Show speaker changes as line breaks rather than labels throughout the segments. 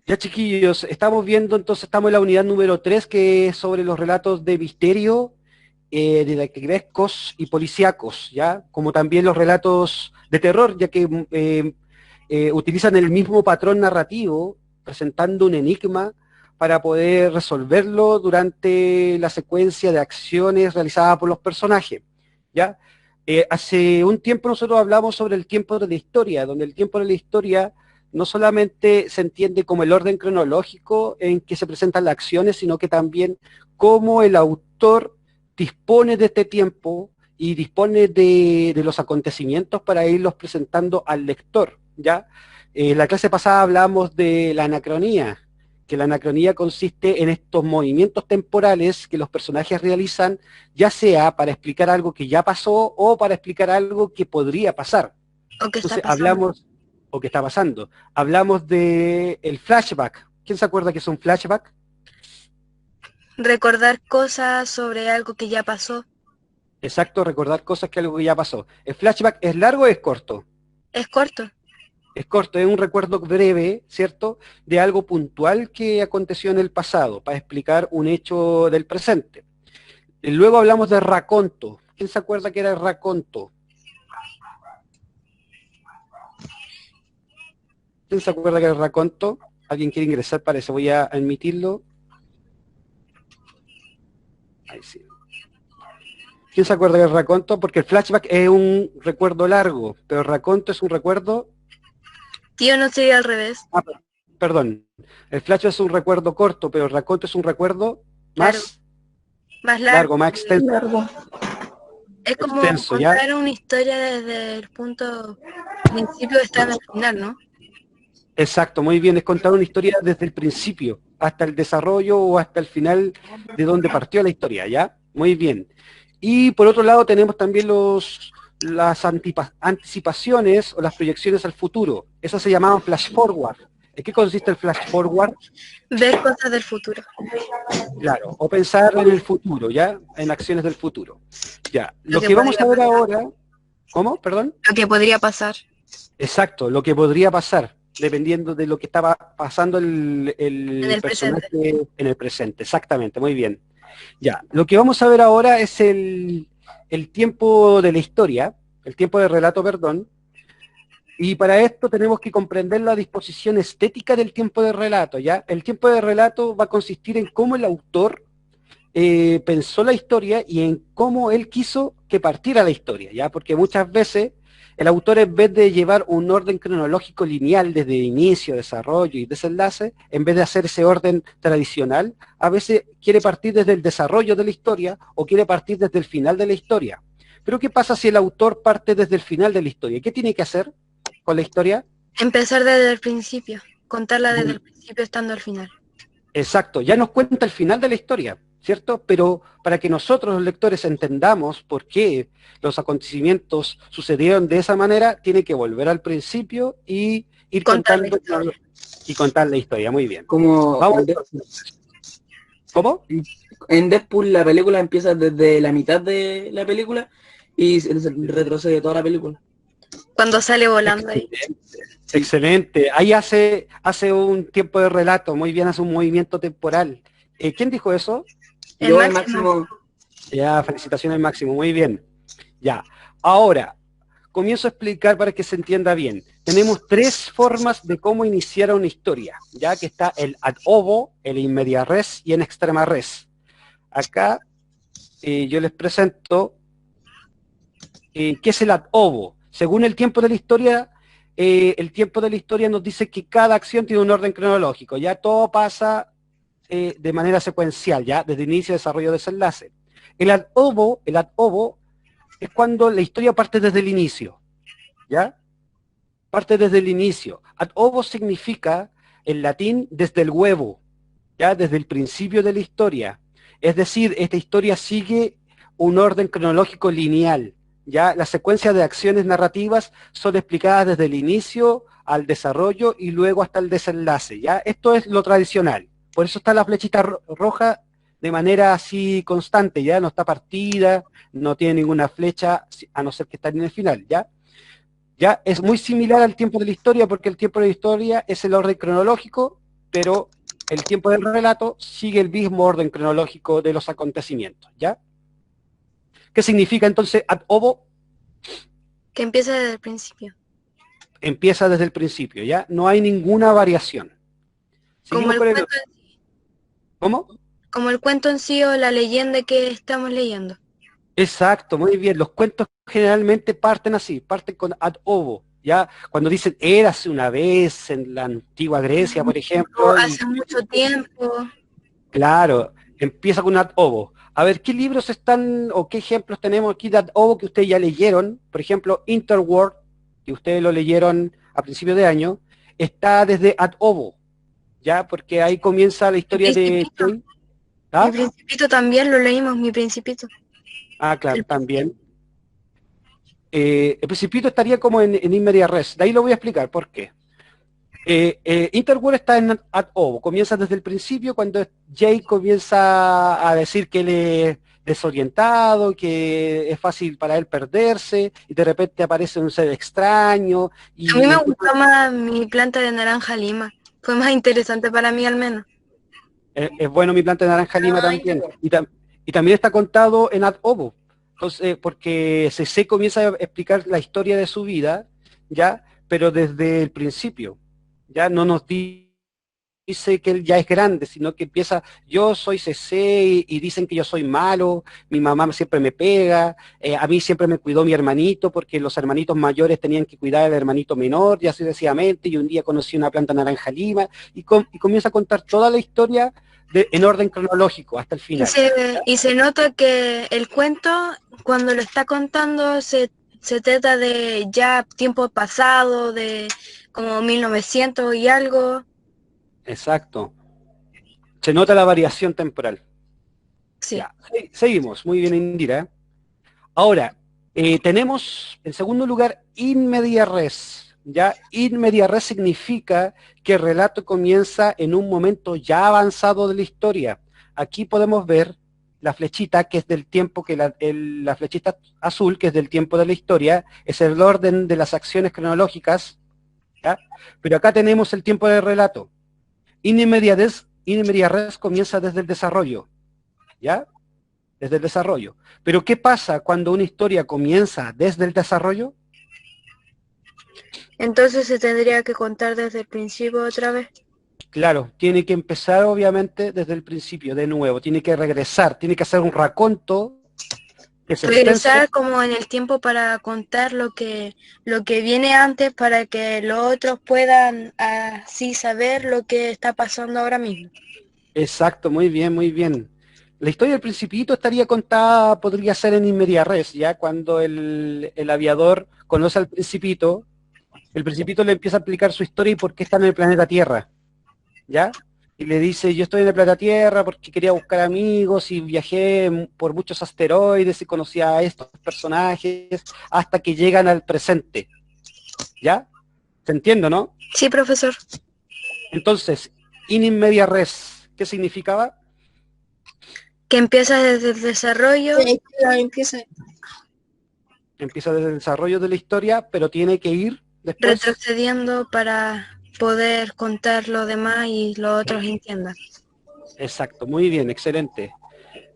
Ya, chiquillos, estamos viendo, entonces estamos en la unidad número 3, que es sobre los relatos de misterio, detectivescos y policíacos, ¿ya? Como también los relatos de terror, ya que utilizan el mismo patrón narrativo, presentando un enigma para poder resolverlo durante la secuencia de acciones realizadas por los personajes, ¿ya? Hace un tiempo nosotros hablamos sobre el tiempo de la historia, donde el tiempo de la historia no solamente se entiende como el orden cronológico en que se presentan las acciones, sino que también cómo el autor dispone de este tiempo y dispone de los acontecimientos para irlos presentando al lector, ¿ya? En la clase pasada hablamos de la anacronía, que la anacronía consiste en estos movimientos temporales que los personajes realizan, ya sea para explicar algo que ya pasó o para explicar algo que podría pasar.
¿O qué está
Entonces
pasando?
hablamos, o qué está pasando, hablamos de el flashback. ¿Quién se acuerda que es un flashback?
Recordar cosas sobre algo que ya pasó.
Exacto, recordar cosas que algo que ya pasó. ¿El flashback es largo o es corto?
Es corto.
Es corto, es un recuerdo breve, ¿cierto?, de algo puntual que aconteció en el pasado, para explicar un hecho del presente. Luego hablamos de raconto. ¿Quién se acuerda que era el raconto? ¿Quién se acuerda que era el raconto? ¿Alguien quiere ingresar? Parece, voy a admitirlo. Ahí sí. ¿Quién se acuerda del raconto? Porque el flashback es un recuerdo largo, pero el raconto es un recuerdo...
Tío, no sería al revés.
Ah, perdón. El flashback es un recuerdo corto, pero el raconto es un recuerdo
Claro,
más
más largo.
largo, más extenso.
Es como
Extenso, ¿ya?
contar una historia desde el punto principio hasta el final, ¿no?
Exacto, muy bien. Es contar una historia desde el principio hasta el desarrollo o hasta el final de donde partió la historia, ¿ya? Muy bien. Y por otro lado tenemos también las anticipaciones o las proyecciones al futuro. Esas se llamaban flash forward. ¿En qué consiste el flash forward?
Ver cosas del futuro.
Claro, o pensar en el futuro, ¿ya? En acciones del futuro. Ya,
Lo
lo
que
que vamos
podría
a ver
pasar.
ahora, ¿cómo? Perdón.
Lo que podría pasar.
Exacto, lo que podría pasar, dependiendo de lo que estaba pasando
En
el
el presente.
personaje en el presente. Exactamente, muy bien. Ya, lo que vamos a ver ahora es el tiempo de la historia, el tiempo de relato, perdón, y para esto tenemos que comprender la disposición estética del tiempo de relato, ¿ya? El tiempo de relato va a consistir en cómo el autor pensó la historia y en cómo él quiso que partiera la historia, ¿ya? Porque muchas veces el autor, en vez de llevar un orden cronológico lineal desde inicio, desarrollo y desenlace, en vez de hacer ese orden tradicional, a veces quiere partir desde el desarrollo de la historia o quiere partir desde el final de la historia. Pero ¿qué pasa si el autor parte desde el final de la historia? ¿Qué tiene que hacer con la historia?
Empezar desde el principio. Contarla desde el
Muy
principio estando al final.
exacto, ya nos cuenta el final de la historia, ¿cierto? Pero para que nosotros los lectores entendamos por qué los acontecimientos sucedieron de esa manera, tiene que volver al principio y ir
Contar la
contando
historia.
y contar la historia. Muy bien.
Como
Vamos
en Deadpool.
entonces. ¿Cómo?
En Deadpool la película empieza desde la mitad de la película y se retrocede toda la película.
Cuando sale volando ahí.
Excelente.
Sí.
Excelente. Ahí hace un tiempo de relato, muy bien, hace un movimiento temporal. ¿Quién dijo eso?
El
Yo el
máximo.
máximo,
Ya, felicitaciones Máximo, muy bien. Ya, ahora, comienzo a explicar para que se entienda bien. Tenemos tres formas de cómo iniciar una historia, ya que está el ad ovo, el in media res y en extrema res. Acá yo les presento qué es el ad ovo. Según el tiempo de la historia nos dice que cada acción tiene un orden cronológico, ya todo pasa de manera secuencial, ya desde inicio, desarrollo, desenlace. El ad ovo es cuando la historia parte desde el inicio, ¿ya? Parte desde el inicio. Ad ovo significa, en latín, desde el huevo, ¿ya? Desde el principio de la historia. Es decir, esta historia sigue un orden cronológico lineal, ¿ya? Las secuencias de acciones narrativas son explicadas desde el inicio al desarrollo y luego hasta el desenlace, ¿ya? Esto es lo tradicional. Por eso está la flechita roja de manera así constante, ¿ya? No está partida, no tiene ninguna flecha, a no ser que está en el final, ¿ya? Ya es muy similar al tiempo de la historia, porque el tiempo de la historia es el orden cronológico, pero el tiempo del relato sigue el mismo orden cronológico de los acontecimientos, ¿ya? ¿Qué significa entonces ad ovo?
Que empieza desde el principio.
Empieza desde el principio, ¿ya? No hay ninguna variación.
Como
Seguimos
el
con el...
cuento,
¿Cómo?
como el cuento en sí o la leyenda que estamos leyendo.
Exacto, muy bien. Los cuentos generalmente parten así, parten con ad ovo, ¿ya? Cuando dicen érase una vez en la antigua Grecia, por
O
ejemplo, y
hace mucho tiempo.
claro, empieza con ad ovo. A ver, ¿qué libros están o qué ejemplos tenemos aquí de ad ovo que ustedes ya leyeron? Por ejemplo, Interworld, que ustedes lo leyeron a principio de año, está desde ad ovo, ¿ya? Porque ahí comienza la
Mi
historia de
Principito.
Jane.
Mi
¿Ah?
Principito también lo leímos, Mi Principito.
Ah, claro,
El-
también. El Principito estaría como en in media res. De ahí lo voy a explicar por qué. Interworld está en ad ovo, comienza desde el principio cuando Jake comienza a decir que él es desorientado, que es fácil para él perderse, y de repente aparece un ser extraño,
A mí
y
me
el tipo,
gustó más Mi Planta de Naranja Lima. Fue más interesante para mí al menos.
es bueno mi planta de naranja lima también, y también está contado en ad ovo, entonces, porque CC comienza a explicar la historia de su vida, ¿ya? Pero desde el principio, ya no nos dice que él ya es grande, sino que empieza, yo soy CC y dicen que yo soy malo, mi mamá siempre me pega, a mí siempre me cuidó mi hermanito porque los hermanitos mayores tenían que cuidar al hermanito menor, y así sucesivamente, y un día conocí una planta naranja lima, y comienza a contar toda la historia en orden cronológico hasta el final.
Y se nota que el cuento, cuando lo está contando, se trata de ya tiempo pasado, de como 1900 y algo.
Exacto. Se nota la variación temporal.
Sí.
Ya, seguimos. Muy bien, Indira. Ahora, tenemos en segundo lugar in media res. Ya, in media res significa que el relato comienza en un momento ya avanzado de la historia. Aquí podemos ver la flechita que es del tiempo, que la flechita azul, que es del tiempo de la historia, es el orden de las acciones cronológicas, ¿ya? Pero acá tenemos el tiempo del relato. In media res comienza desde el desarrollo, ¿ya? Desde el desarrollo. Pero ¿qué pasa cuando una historia comienza desde el desarrollo?
Entonces se tendría que contar desde el principio otra vez.
Claro, tiene que empezar obviamente desde el principio, de nuevo, tiene que regresar, tiene que hacer un raconto que se extensa.
Regresar como en el tiempo para contar lo que viene antes para que los otros puedan así saber lo que está pasando ahora mismo.
Exacto, muy bien, muy bien. La historia del Principito estaría contada, podría ser en in media res, ya cuando el aviador conoce al Principito, el Principito le empieza a explicar su historia y por qué está en el planeta Tierra, ¿ya? Y le dice, yo estoy en el planeta Tierra porque quería buscar amigos y viajé por muchos asteroides y conocí a estos personajes hasta que llegan al presente, ¿ya? ¿Se entiende, no?
Sí, profesor.
Entonces, in media res, ¿qué significaba?
Que empieza desde el desarrollo.
Empieza.
Empieza desde el desarrollo de la historia, pero tiene que ir después.
Retrocediendo para poder contar lo demás y los otros entiendan.
Exacto, muy bien, excelente.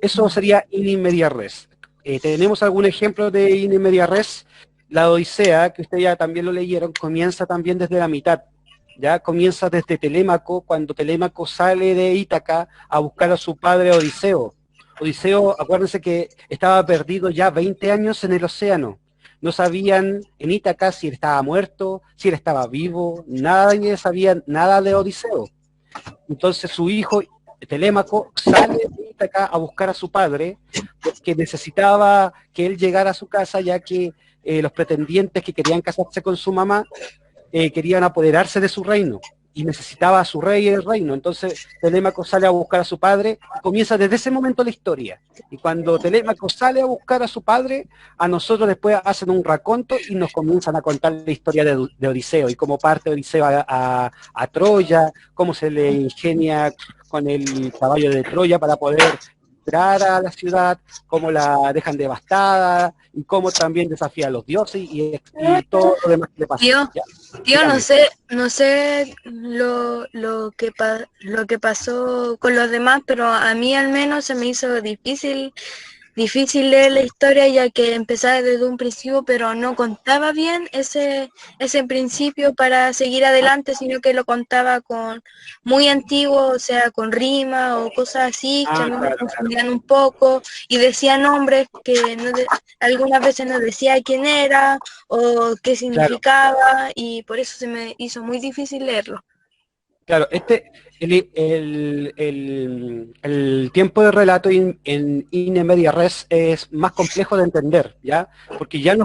Eso sería in media res. ¿Tenemos algún ejemplo de in media res? La Odisea, que ustedes ya también lo leyeron, comienza también desde la mitad. Ya comienza desde Telémaco, cuando Telémaco sale de Ítaca a buscar a su padre Odiseo. Odiseo, acuérdense que estaba perdido ya 20 años en el océano. No sabían en Ítaca si él estaba muerto, si él estaba vivo, nadie sabía nada de Odiseo. Entonces su hijo, Telémaco, sale de Ítaca a buscar a su padre, porque necesitaba que él llegara a su casa, ya que los pretendientes que querían casarse con su mamá querían apoderarse de su reino y necesitaba a su rey en el reino. Entonces Telémaco sale a buscar a su padre y comienza desde ese momento la historia. Y cuando Telémaco sale a buscar a su padre, a nosotros después hacen un raconto y nos comienzan a contar la historia de Odiseo y cómo parte Odiseo a Troya, cómo se le ingenia con el caballo de Troya para poder entrar a la ciudad, cómo la dejan devastada y cómo también desafía a los dioses y todo lo demás que le pasa.
Tío,
¿Ya?
Tío,
Dígame.
no sé lo que pasó con los demás, pero a mí al menos se me hizo difícil leer la historia ya que empezaba desde un principio, pero no contaba bien ese principio para seguir adelante, sino que lo contaba con muy antiguo, o sea, con rima o cosas así, que a
Ah,
mí me
claro, claro.
confundían un poco y decía nombres que algunas veces no decía quién era o qué
Claro.
significaba y por eso se me hizo muy difícil leerlo.
Claro, el tiempo de relato en in media res es más complejo de entender, ¿ya? Porque ya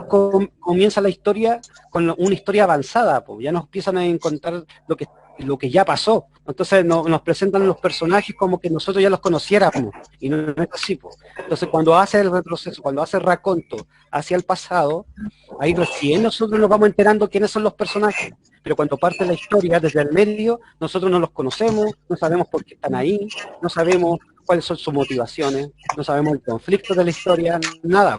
comienza la historia con una historia avanzada, pues, ya nos empiezan a encontrar lo que ya pasó. Entonces nos presentan los personajes como que nosotros ya los conociéramos, y no es así, pues. Entonces cuando hace el retroceso, cuando hace el raconto hacia el pasado, ahí recién nosotros nos vamos enterando quiénes son los personajes. Pero cuando parte la historia desde el medio, nosotros no los conocemos, no sabemos por qué están ahí, no sabemos cuáles son sus motivaciones, no sabemos el conflicto de la historia, nada.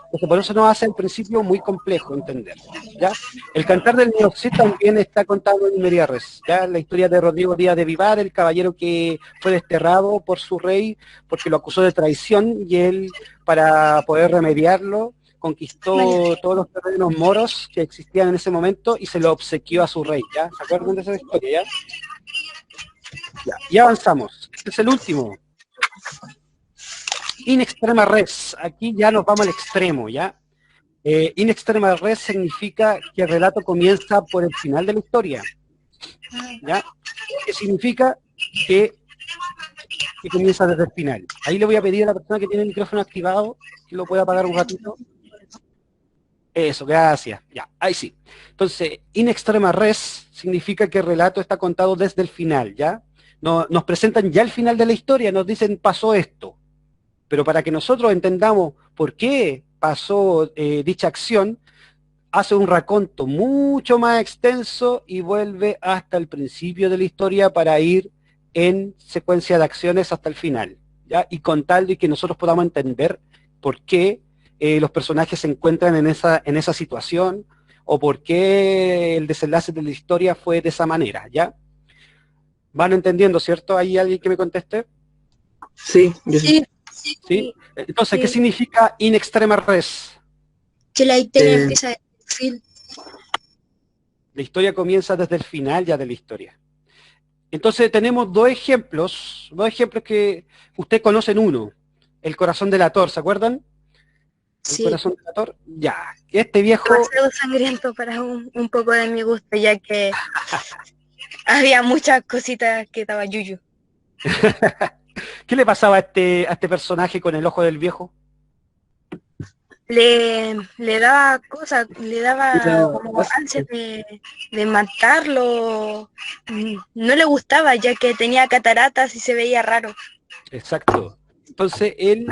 Entonces, por eso nos hace al principio muy complejo entender, ¿ya? El Cantar del Niño Cid también está contado en media res, ¿ya? La historia de Rodrigo Díaz de Vivar, el caballero que fue desterrado por su rey porque lo acusó de traición y él, para poder remediarlo,
Vale.
conquistó todos los terrenos moros que existían en ese momento y se lo obsequió a su rey, ¿ya? ¿Se acuerdan de esa historia, ya? Ya, y avanzamos. Este es el último. In extrema res. Aquí ya nos vamos al extremo, ¿ya? In extrema res significa que el relato comienza por el final de la historia, ¿ya? ¿Qué significa? Que comienza desde el final. Ahí le voy a pedir a la persona que tiene el micrófono activado que lo pueda apagar un ratito. Eso, gracias. Ya, ahí sí. Entonces, in extrema res significa que el relato está contado desde el final, ¿ya? No, nos presentan ya el final de la historia, nos dicen pasó esto. Pero para que nosotros entendamos por qué pasó dicha acción, hace un raconto mucho más extenso y vuelve hasta el principio de la historia para ir en secuencia de acciones hasta el final, ¿ya? Y con tal de que nosotros podamos entender por qué los personajes se encuentran en esa situación o por qué el desenlace de la historia fue de esa manera, ¿ya? ¿Van entendiendo, cierto? ¿Hay alguien que me conteste?
Sí, yo sí.
Sí,
¿Sí? Entonces, ¿qué
sí.
significa in extrema res?
Que la historia
Eh,
empieza desde el fin.
La historia comienza desde el final ya de la historia. Entonces tenemos dos ejemplos que ustedes conocen uno, el corazón delator, ¿se acuerdan? El
Sí,
corazón delator, ya. Este viejo,
demasiado sangriento para un poco de mi gusto, ya que había muchas cositas que daba yuyu.
¿qué le pasaba a este personaje con el ojo del viejo?
Le daba cosas, le daba
no,
como ansias de matarlo. No le gustaba, ya que tenía cataratas y se veía raro.
Exacto. Entonces él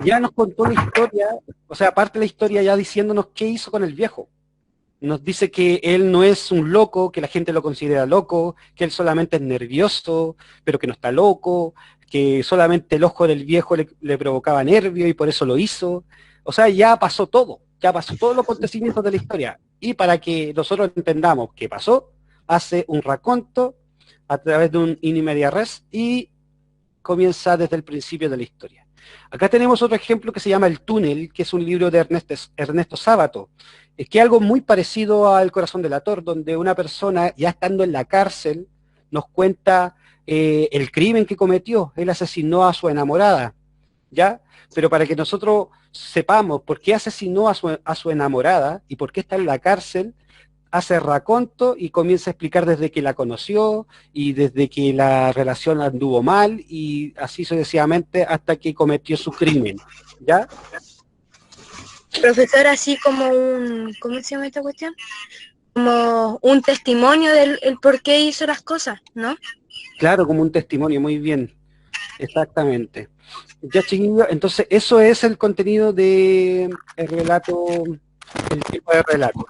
ya nos contó la historia, o sea, aparte de la historia ya diciéndonos qué hizo con el viejo. Nos dice que él no es un loco, que la gente lo considera loco, que él solamente es nervioso, pero que no está loco, que solamente el ojo del viejo le provocaba nervio y por eso lo hizo. O sea, ya pasó todos los acontecimientos de la historia. Y para que nosotros entendamos qué pasó, hace un raconto a través de un in media res y comienza desde el principio de la historia. Acá tenemos otro ejemplo que se llama El túnel, que es un libro de Ernesto Sábato. Es que algo muy parecido al Corazón delator, donde una persona, ya estando en la cárcel, nos cuenta el crimen que cometió. Él asesinó a su enamorada, ¿ya? Pero para que nosotros sepamos por qué asesinó a su enamorada y por qué está en la cárcel, hace raconto y comienza a explicar desde que la conoció y desde que la relación anduvo mal y así sucesivamente hasta que cometió su crimen, ¿ya?
Profesor, así como ¿cómo se llama esta cuestión? Como un testimonio del el por qué hizo las cosas, ¿no?
Claro, como un testimonio, muy bien, exactamente. Ya, chiquillos, entonces eso es el contenido de el relato, el tipo de relato.